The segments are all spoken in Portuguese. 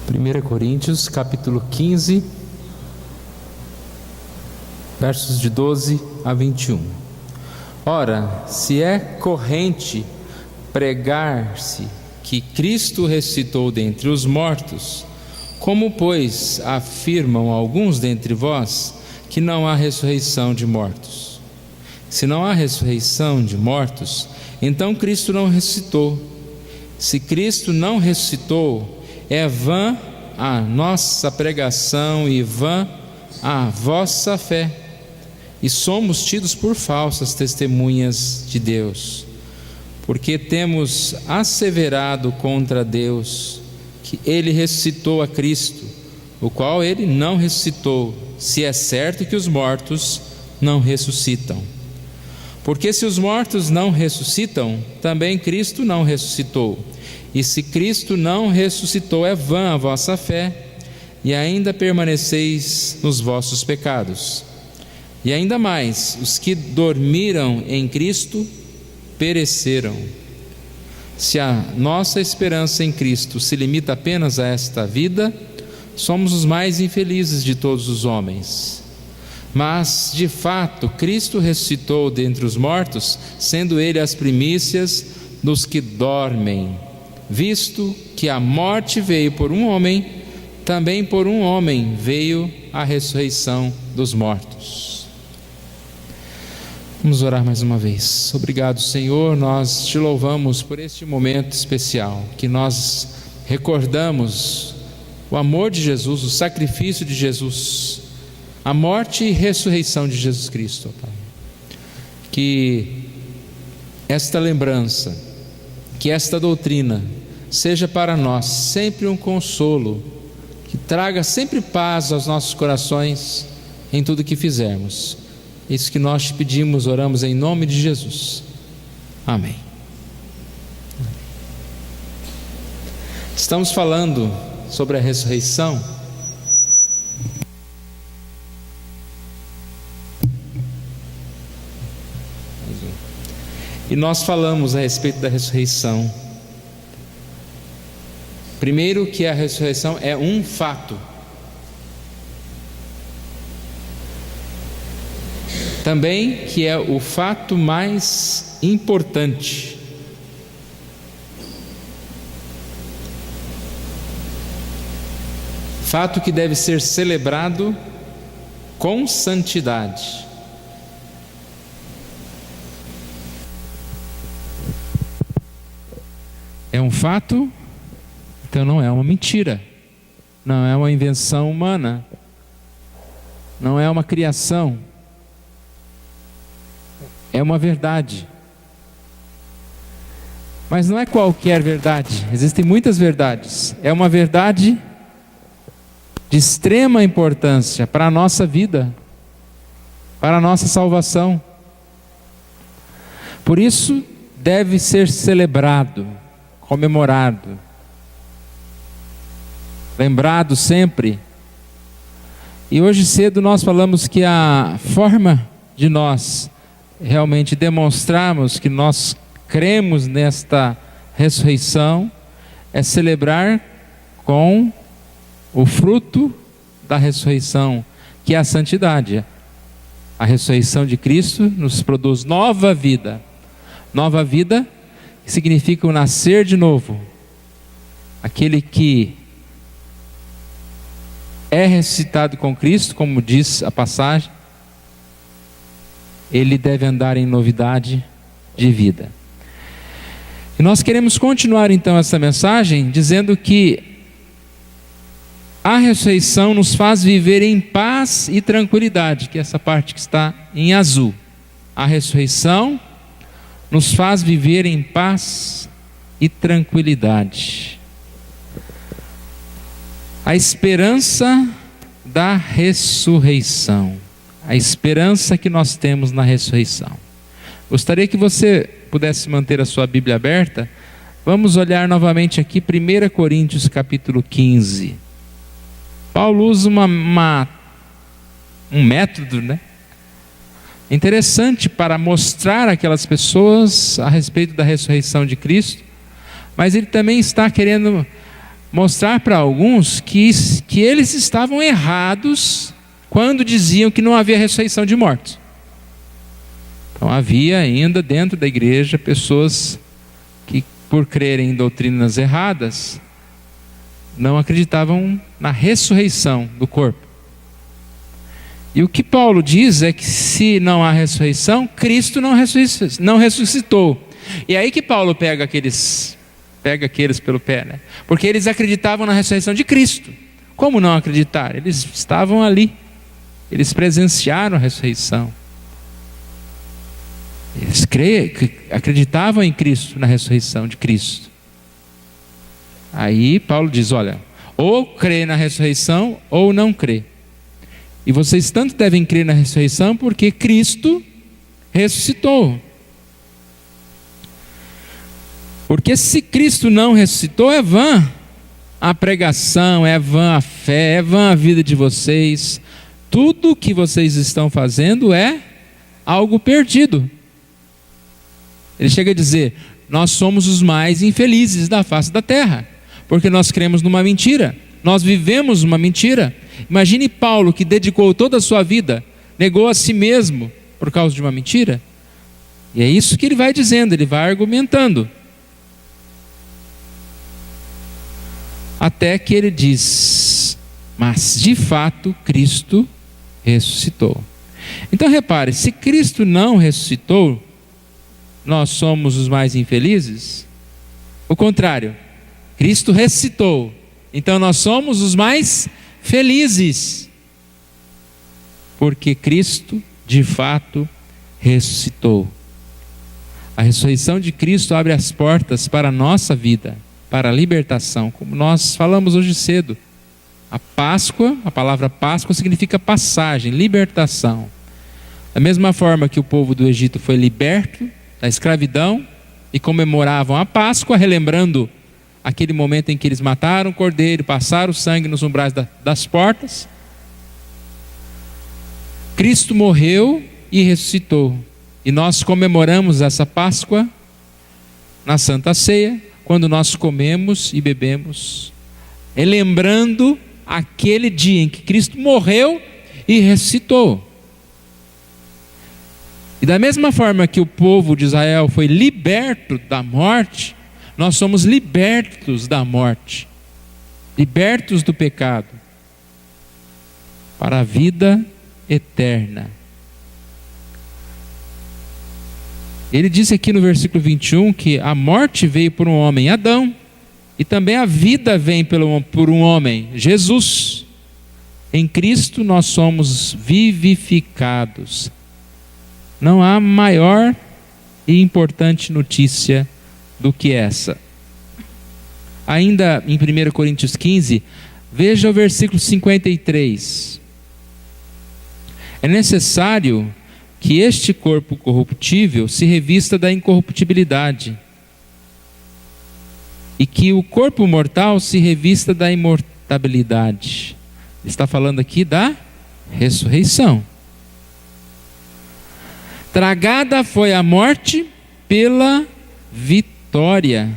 1 Coríntios, capítulo 15, versos de 12 a 21. Ora, se é corrente pregar-se que Cristo ressuscitou dentre os mortos, como, pois, afirmam alguns dentre vós que não há ressurreição de mortos? Se não há ressurreição de mortos, então Cristo não ressuscitou. Se Cristo não ressuscitou, é vã a nossa pregação e vã a vossa fé, e somos tidos por falsas testemunhas de Deus, porque temos asseverado contra Deus que Ele ressuscitou a Cristo, o qual Ele não ressuscitou, se é certo que os mortos não ressuscitam. Porque se os mortos não ressuscitam, também Cristo não ressuscitou. E se Cristo não ressuscitou, é vã a vossa fé, e ainda permaneceis nos vossos pecados. E ainda mais, os que dormiram em Cristo pereceram. Se a nossa esperança em Cristo se limita apenas a esta vida, somos os mais infelizes de todos os homens. Mas, de fato, Cristo ressuscitou dentre os mortos, sendo Ele as primícias dos que dormem. Visto que a morte veio por um homem, também por um homem veio a ressurreição dos mortos. Vamos orar mais uma vez. Obrigado, Senhor, nós te louvamos por este momento especial, que nós recordamos o amor de Jesus, o sacrifício de Jesus, a morte e ressurreição de Jesus Cristo, Pai. Que esta lembrança, que esta doutrina seja para nós sempre um consolo, que traga sempre paz aos nossos corações em tudo que fizermos. Isso que nós te pedimos, oramos em nome de Jesus. Amém. Estamos falando sobre a ressurreição. E nós falamos a respeito da ressurreição. Primeiro, que a ressurreição é um fato. Também que é o fato mais importante. Fato que deve ser celebrado com santidade. É um fato, então não é uma mentira, não é uma invenção humana, não é uma criação, é uma verdade. Mas não é qualquer verdade, existem muitas verdades. É uma verdade de extrema importância para a nossa vida, para a nossa salvação. Por isso deve ser celebrado, comemorado, lembrado sempre. E hoje cedo nós falamos que a forma de nós realmente demonstrarmos que nós cremos nesta ressurreição é celebrar com o fruto da ressurreição, que é a santidade. A ressurreição de Cristo nos produz nova vida. Nova vida significa o nascer de novo. Aquele que é ressuscitado com Cristo, como diz a passagem, ele deve andar em novidade de vida. E nós queremos continuar então essa mensagem dizendo que a ressurreição nos faz viver em paz e tranquilidade, que é essa parte que está em azul. A ressurreição nos faz viver em paz e tranquilidade. A esperança da ressurreição. A esperança que nós temos na ressurreição. Gostaria que você pudesse manter a sua Bíblia aberta. Vamos olhar novamente aqui 1 Coríntios capítulo 15. Paulo usa um método, interessante para mostrar àquelas pessoas a respeito da ressurreição de Cristo, mas ele também está querendo mostrar para alguns que eles estavam errados quando diziam que não havia ressurreição de mortos. Então havia ainda dentro da igreja pessoas que, por crerem em doutrinas erradas, não acreditavam na ressurreição do corpo. E o que Paulo diz é que se não há ressurreição, Cristo não ressuscitou. E aí que Paulo pega aqueles pelo pé, né? Porque eles acreditavam na ressurreição de Cristo. Como não acreditar? Eles estavam ali, eles presenciaram a ressurreição. Eles acreditavam em Cristo, na ressurreição de Cristo. Aí Paulo diz, olha, ou crê na ressurreição ou não crê. E vocês tanto devem crer na ressurreição porque Cristo ressuscitou. Porque se Cristo não ressuscitou, é vã a pregação, é vã a fé, é vã a vida de vocês. Tudo que vocês estão fazendo é algo perdido. Ele chega a dizer, nós somos os mais infelizes da face da terra, porque nós cremos numa mentira, nós vivemos uma mentira. Imagine Paulo, que dedicou toda a sua vida, negou a si mesmo por causa de uma mentira. E é isso que ele vai dizendo, ele vai argumentando. Até que ele diz, mas de fato Cristo ressuscitou. Então repare, se Cristo não ressuscitou, nós somos os mais infelizes? O contrário, Cristo ressuscitou, então nós somos os mais felizes, porque Cristo de fato ressuscitou. A ressurreição de Cristo abre as portas para a nossa vida, para a libertação, como nós falamos hoje cedo. A Páscoa, a palavra Páscoa significa passagem, libertação. Da mesma forma que o povo do Egito foi liberto da escravidão e comemoravam a Páscoa, relembrando aquele momento em que eles mataram o cordeiro, passaram o sangue nos umbrais das portas. Cristo morreu e ressuscitou. E nós comemoramos essa Páscoa na Santa Ceia, quando nós comemos e bebemos, lembrando aquele dia em que Cristo morreu e ressuscitou. E da mesma forma que o povo de Israel foi liberto da morte, nós somos libertos da morte, libertos do pecado, para a vida eterna. Ele disse aqui no versículo 21 que a morte veio por um homem, Adão, e também a vida vem por um homem, Jesus. Em Cristo nós somos vivificados. Não há maior e importante notícia do que essa. Ainda em 1 Coríntios 15, veja o versículo 53. É necessário que este corpo corruptível se revista da incorruptibilidade, e que o corpo mortal se revista da imortabilidade. Está falando aqui da ressurreição. Tragada foi a morte pela vitória.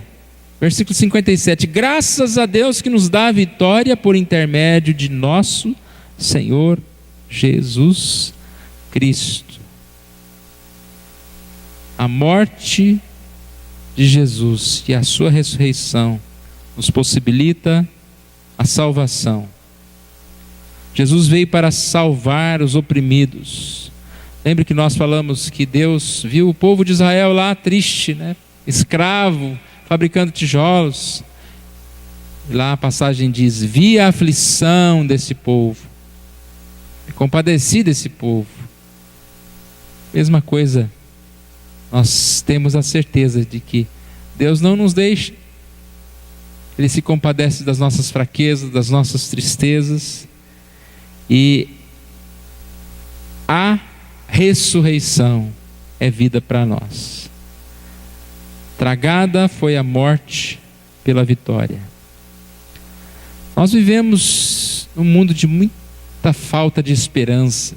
Versículo 57. Graças a Deus que nos dá a vitória por intermédio de nosso Senhor Jesus Cristo. A morte de Jesus e a sua ressurreição nos possibilita a salvação. Jesus veio para salvar os oprimidos. Lembre que nós falamos que Deus viu o povo de Israel lá triste, né? Escravo, fabricando tijolos. E lá a passagem diz, vi a aflição desse povo, me compadeci desse povo. Mesma coisa, nós temos a certeza de que Deus não nos deixa. Ele se compadece das nossas fraquezas, das nossas tristezas. E a ressurreição é vida para nós. Tragada foi a morte pela vitória. Nós vivemos num mundo de muita falta de esperança,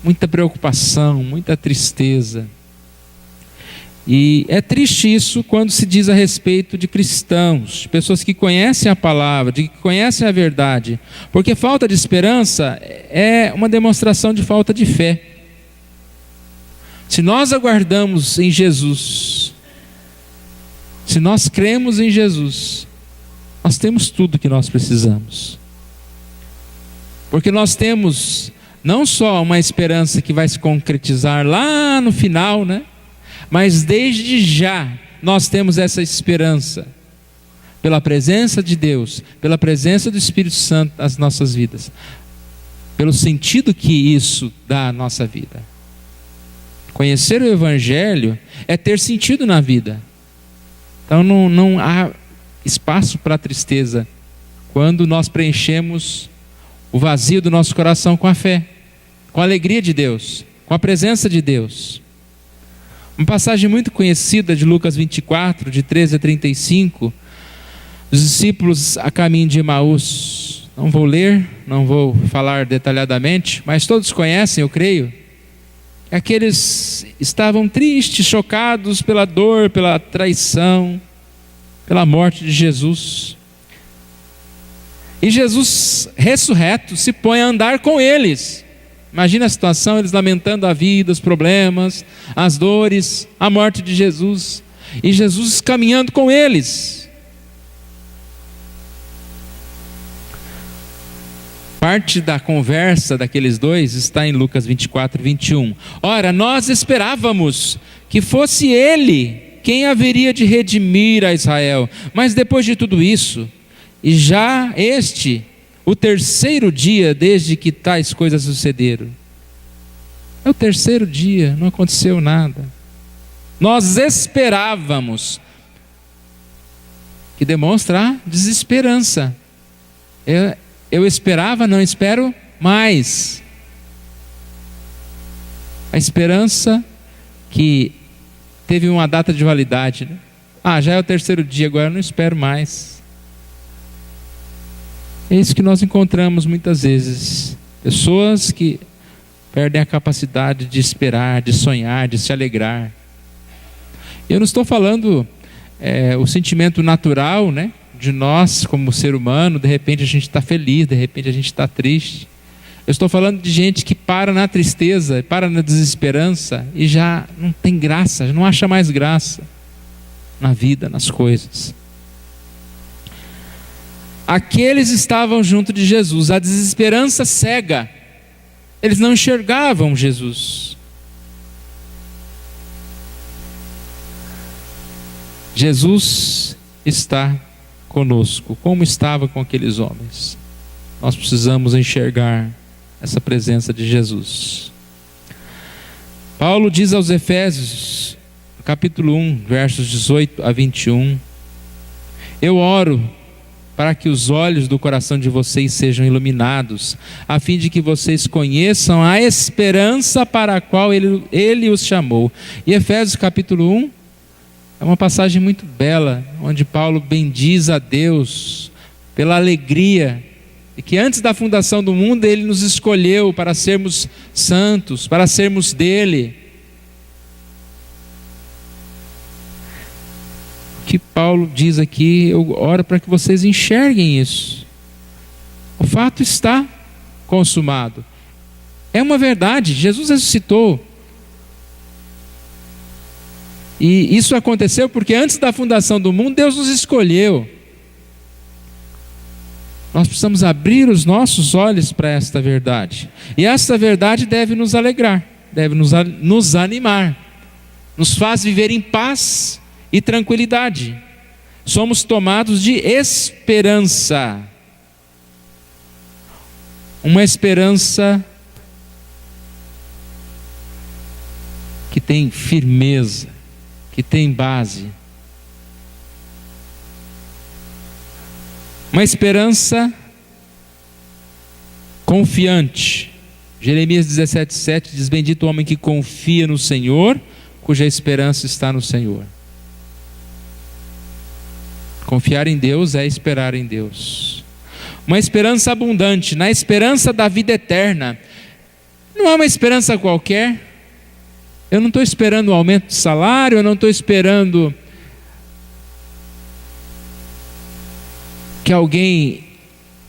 muita preocupação, muita tristeza. E é triste isso quando se diz a respeito de cristãos, de pessoas que conhecem a palavra, de que conhecem a verdade, porque falta de esperança é uma demonstração de falta de fé. Se nós aguardamos em Jesus, se nós cremos em Jesus, nós temos tudo que nós precisamos. Porque nós temos não só uma esperança que vai se concretizar lá no final, né? Mas desde já nós temos essa esperança pela presença de Deus, pela presença do Espírito Santo nas nossas vidas, pelo sentido que isso dá à nossa vida. Conhecer o Evangelho é ter sentido na vida. Então não há espaço para tristeza quando nós preenchemos o vazio do nosso coração com a fé, com a alegria de Deus, com a presença de Deus. Uma passagem muito conhecida de Lucas 24, de 13 a 35, os discípulos a caminho de Emaús. Não vou ler, não vou falar detalhadamente, mas todos conhecem, eu creio. Aqueles estavam tristes, chocados pela dor, pela traição, pela morte de Jesus. E Jesus, ressurreto, se põe a andar com eles. Imagina a situação, eles lamentando a vida, os problemas, as dores, a morte de Jesus. E Jesus caminhando com eles. Parte da conversa daqueles dois está em Lucas 24, 21. Ora, nós esperávamos que fosse Ele quem haveria de redimir a Israel. Mas depois de tudo isso, e já o terceiro dia desde que tais coisas sucederam. É o terceiro dia, não aconteceu nada. Nós esperávamos, que demonstra a desesperança. Eu esperava, não espero mais. A esperança que teve uma data de validade, né? Já é o terceiro dia, agora eu não espero mais. É isso que nós encontramos muitas vezes. Pessoas que perdem a capacidade de esperar, de sonhar, de se alegrar. Eu não estou falando o sentimento natural, né? De nós como ser humano, de repente a gente está feliz, de repente a gente está triste. Eu estou falando de gente que para na tristeza, para na desesperança e já não tem graça, já não acha mais graça na vida, nas coisas. Aqueles estavam junto de Jesus, a desesperança cega, eles não enxergavam Jesus. Jesus está conosco, como estava com aqueles homens. Nós precisamos enxergar essa presença de Jesus. Paulo diz aos Efésios, capítulo 1, versos 18 a 21, eu oro para que os olhos do coração de vocês sejam iluminados, a fim de que vocês conheçam a esperança para a qual ele os chamou. E Efésios capítulo 1, é uma passagem muito bela, onde Paulo bendiz a Deus pela alegria de que antes da fundação do mundo Ele nos escolheu para sermos santos, para sermos dele. O que Paulo diz aqui, eu oro para que vocês enxerguem isso. O fato está consumado. É uma verdade, Jesus ressuscitou. E isso aconteceu porque antes da fundação do mundo, Deus nos escolheu. Nós precisamos abrir os nossos olhos para esta verdade. E esta verdade deve nos alegrar, deve nos animar. Nos faz viver em paz e tranquilidade. Somos tomados de esperança. Uma esperança que tem firmeza, que tem base. Uma esperança confiante. Jeremias 17:7 diz: bendito o homem que confia no Senhor, cuja esperança está no Senhor. Confiar em Deus é esperar em Deus. Uma esperança abundante, na esperança da vida eterna. Não é uma esperança qualquer. Eu não estou esperando um aumento de salário, eu não estou esperando que alguém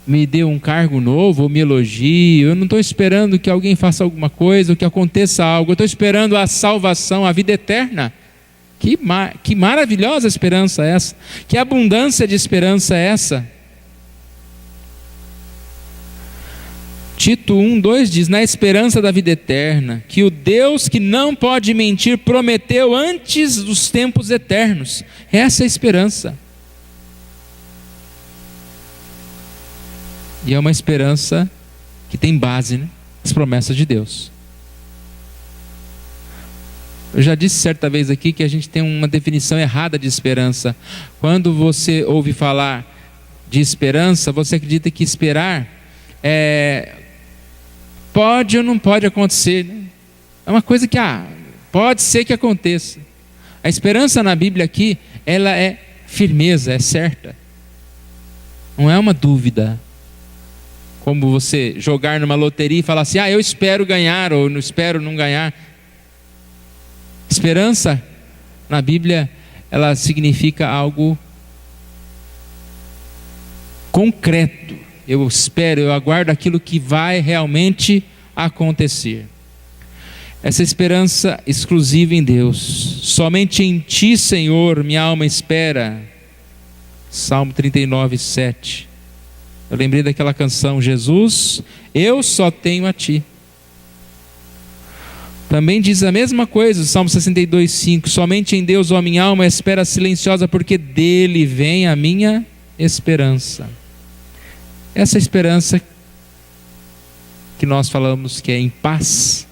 me dê um cargo novo ou me elogie, eu não estou esperando que alguém faça alguma coisa ou que aconteça algo, eu estou esperando a salvação, a vida eterna. Que maravilhosa esperança é essa, que abundância de esperança é essa. Tito 1:2 diz: na esperança da vida eterna, que o Deus que não pode mentir prometeu antes dos tempos eternos. Essa é a esperança. E é uma esperança que tem base, né? As promessas de Deus. Eu já disse certa vez aqui que a gente tem uma definição errada de esperança. Quando você ouve falar de esperança, você acredita que esperar pode ou não pode acontecer, né? É uma coisa que pode ser que aconteça. A esperança na Bíblia aqui, ela é firmeza, é certa. Não é uma dúvida. Como você jogar numa loteria e falar assim: eu espero ganhar ou não espero não ganhar. Esperança na Bíblia, ela significa algo concreto. Eu espero, eu aguardo aquilo que vai realmente acontecer. Essa esperança exclusiva em Deus. Somente em Ti, Senhor, minha alma espera. Salmo 39:7. Eu lembrei daquela canção: Jesus, eu só tenho a Ti. Também diz a mesma coisa, Salmo 62:5. Somente em Deus, ó minha alma, espera silenciosa, porque dele vem a minha esperança. Essa esperança que nós falamos que é em paz.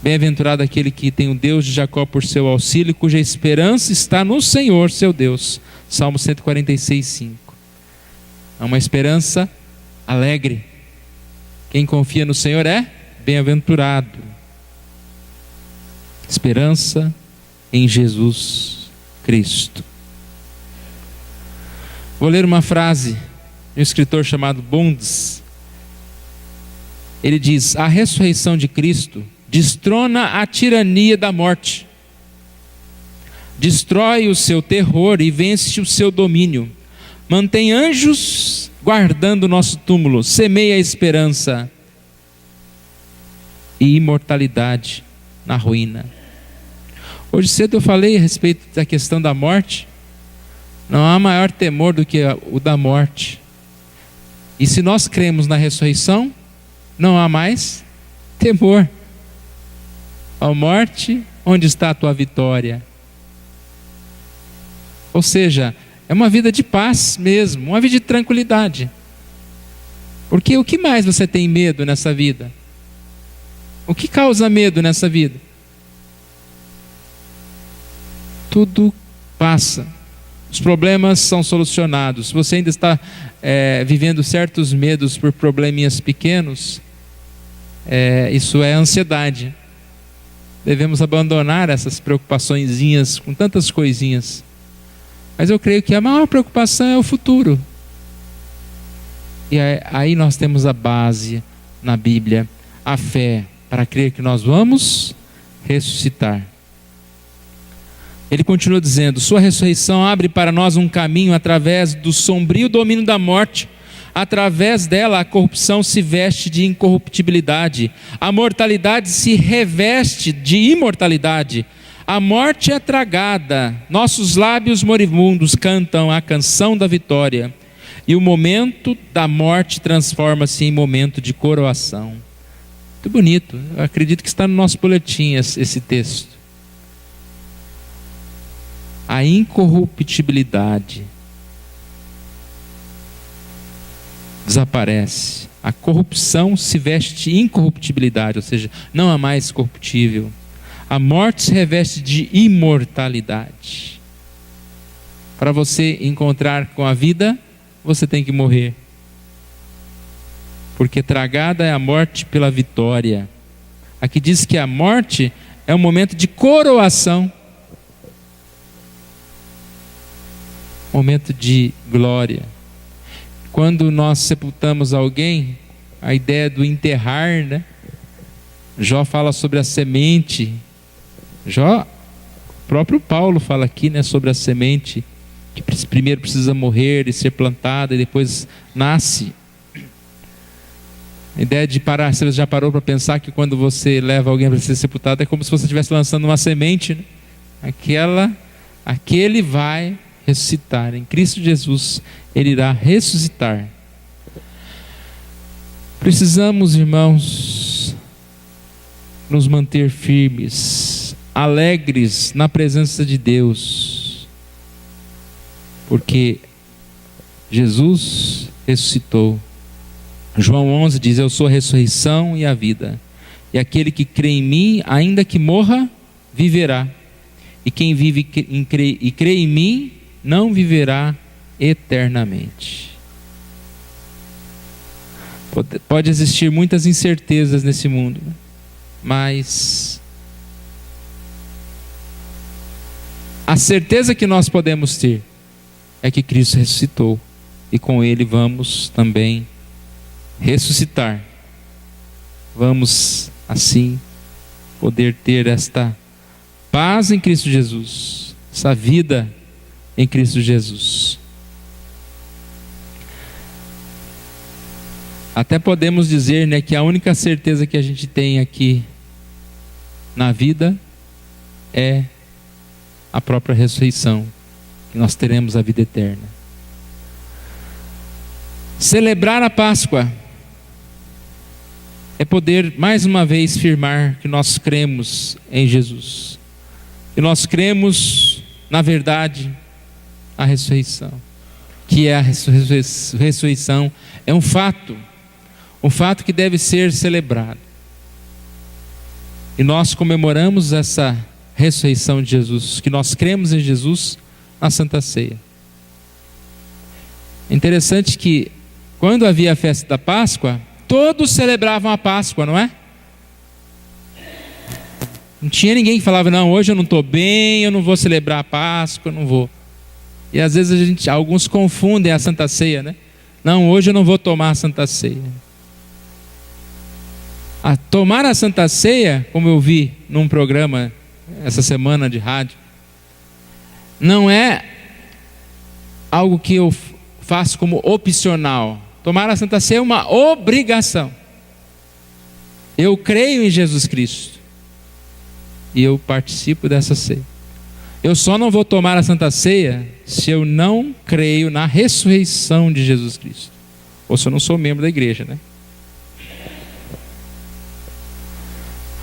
Bem-aventurado aquele que tem o Deus de Jacó por seu auxílio, cuja esperança está no Senhor, seu Deus. Salmo 146:5. É uma esperança alegre. Quem confia no Senhor é bem-aventurado. Esperança em Jesus Cristo. Vou ler uma frase de um escritor chamado Bundes. Ele diz: a ressurreição de Cristo destrona a tirania da morte, destrói o seu terror e vence o seu domínio, mantém anjos guardando o nosso túmulo, semeia a esperança e imortalidade na ruína. Hoje cedo eu falei a respeito da questão da morte. Não há maior temor do que o da morte. E se nós cremos na ressurreição, não há mais temor. Ó morte, onde está a tua vitória? Ou seja, é uma vida de paz mesmo, uma vida de tranquilidade. Porque o que mais você tem medo nessa vida? O que causa medo nessa vida? Tudo passa. Os problemas são solucionados. Se você ainda está vivendo certos medos por probleminhas pequenos, isso é ansiedade. Devemos abandonar essas preocupaçõezinhas com tantas coisinhas. Mas eu creio que a maior preocupação é o futuro. E aí nós temos a base na Bíblia, a fé, para crer que nós vamos ressuscitar. Ele continua dizendo: sua ressurreição abre para nós um caminho através do sombrio domínio da morte. Através dela a corrupção se veste de incorruptibilidade, a mortalidade se reveste de imortalidade. A morte é tragada, nossos lábios moribundos cantam a canção da vitória, e o momento da morte transforma-se em momento de coroação. Muito bonito, eu acredito que está no nosso boletim esse texto. A incorruptibilidade desaparece, a corrupção se veste de incorruptibilidade, ou seja, não há mais corruptível. A morte se reveste de imortalidade. Para você encontrar com a vida, você tem que morrer. Porque tragada é a morte pela vitória. Aqui diz que a morte é um momento de coroação. Momento de glória. Quando nós sepultamos alguém, a ideia do enterrar, né? Jó fala sobre a semente. O próprio Paulo fala aqui, né, sobre a semente que primeiro precisa morrer e ser plantada e depois nasce. A ideia de parar, você já parou para pensar que quando você leva alguém para ser sepultado é como se você estivesse lançando uma semente, né? Aquele vai ressuscitar. Em Cristo Jesus ele irá ressuscitar. Precisamos, irmãos, nos manter firmes, alegres na presença de Deus, porque Jesus ressuscitou. João 11 diz: eu sou a ressurreição e a vida, e aquele que crê em mim, ainda que morra, viverá, e quem vive e crê em mim não viverá eternamente. Pode existir muitas incertezas nesse mundo, mas a certeza que nós podemos ter é que Cristo ressuscitou, e com Ele vamos também ressuscitar. Vamos assim poder ter esta paz em Cristo Jesus, essa vida em Cristo Jesus. Até podemos dizer, né, que a única certeza que a gente tem aqui na vida é a própria ressurreição, que nós teremos a vida eterna. Celebrar a Páscoa é poder mais uma vez firmar que nós cremos em Jesus, que nós cremos na verdade, a ressurreição, que é a ressurreição é um fato que deve ser celebrado, e nós comemoramos essa ressurreição de Jesus, que nós cremos em Jesus na Santa Ceia. É interessante que quando havia a festa da Páscoa, todos celebravam a Páscoa, não é? Não tinha ninguém que falava: não, hoje eu não estou bem, eu não vou celebrar a Páscoa, eu não vou. E às vezes alguns confundem a Santa Ceia, né? Não, hoje eu não vou tomar a Santa Ceia. Tomar a Santa Ceia, como eu vi num programa essa semana de rádio, não é algo que eu faço como opcional. Tomar a Santa Ceia é uma obrigação. Eu creio em Jesus Cristo e eu participo dessa ceia. Eu só não vou tomar a Santa Ceia se eu não creio na ressurreição de Jesus Cristo, ou se eu não sou membro da igreja, né?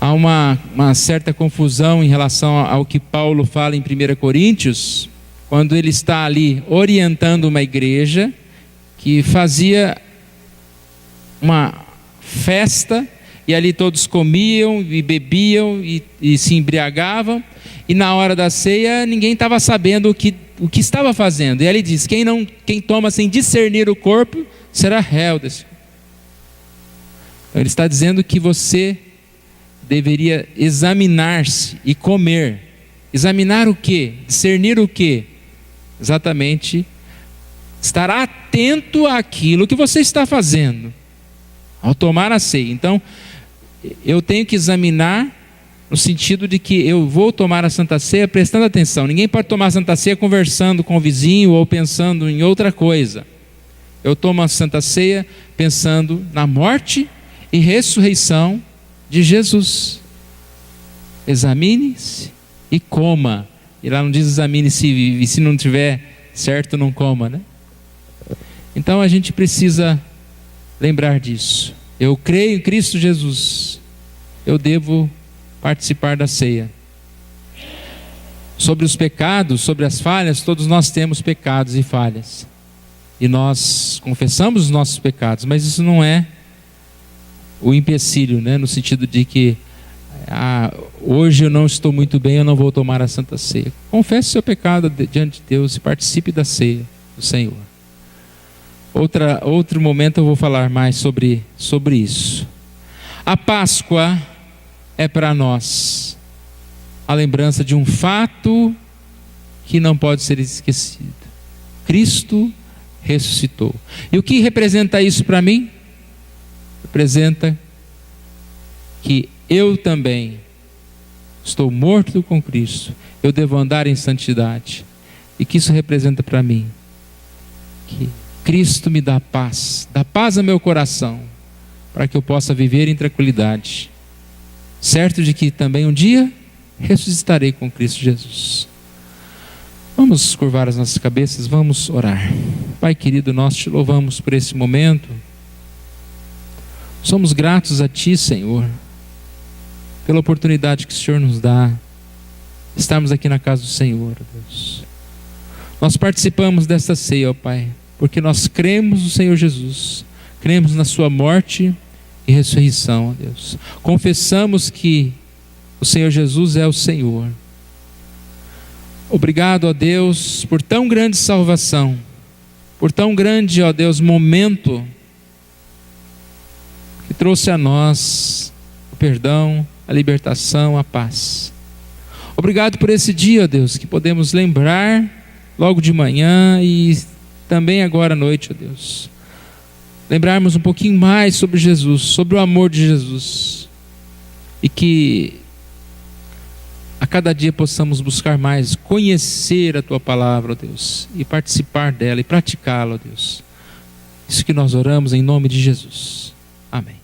Há uma certa confusão em relação ao que Paulo fala em 1 Coríntios, quando ele está ali orientando uma igreja que fazia uma festa, e ali todos comiam e bebiam e se embriagavam, e na hora da ceia ninguém estava sabendo o que estava fazendo. E ele diz: quem toma sem discernir o corpo será réu desse. Então ele está dizendo que você deveria examinar-se e comer. Examinar o quê? Discernir o quê? Exatamente, estar atento àquilo que você está fazendo ao tomar a ceia. Então eu tenho que examinar no sentido de que eu vou tomar a Santa Ceia prestando atenção. Ninguém pode tomar a Santa Ceia conversando com o vizinho ou pensando em outra coisa. Eu tomo a Santa Ceia pensando na morte e ressurreição de Jesus. Examine-se e coma. E lá não diz examine-se e se não tiver certo, não coma, né? Então a gente precisa lembrar disso. Eu creio em Cristo Jesus, eu devo participar da ceia. Sobre os pecados, sobre as falhas, todos nós temos pecados e falhas, e nós confessamos os nossos pecados, mas isso não é o empecilho, né? No sentido de que hoje eu não estou muito bem, eu não vou tomar a Santa Ceia. Confesse seu pecado diante de Deus e participe da ceia do Senhor. Outro momento eu vou falar mais sobre isso. A Páscoa é para nós a lembrança de um fato que não pode ser esquecido. Cristo ressuscitou. E o que representa isso para mim? Representa que eu também estou morto com Cristo, eu devo andar em santidade. E que isso representa para mim que Cristo me dá paz ao meu coração, para que eu possa viver em tranquilidade, certo de que também um dia ressuscitarei com Cristo Jesus. Vamos curvar as nossas cabeças, vamos orar. Pai querido, nós te louvamos por esse momento. Somos gratos a Ti, Senhor, pela oportunidade que o Senhor nos dá, estarmos aqui na casa do Senhor, Deus. Nós participamos desta ceia, ó Pai, porque nós cremos no Senhor Jesus, cremos na sua morte e ressurreição, ó Deus. Confessamos que o Senhor Jesus é o Senhor. Obrigado, ó Deus, por tão grande salvação, por tão grande, ó Deus, momento que trouxe a nós o perdão, a libertação, a paz. Obrigado por esse dia, ó Deus, que podemos lembrar logo de manhã e também agora à noite, ó Deus. Lembrarmos um pouquinho mais sobre Jesus, sobre o amor de Jesus. E que a cada dia possamos buscar mais conhecer a Tua palavra, ó Deus, e participar dela e praticá-la, ó Deus. Isso que nós oramos em nome de Jesus. Amém.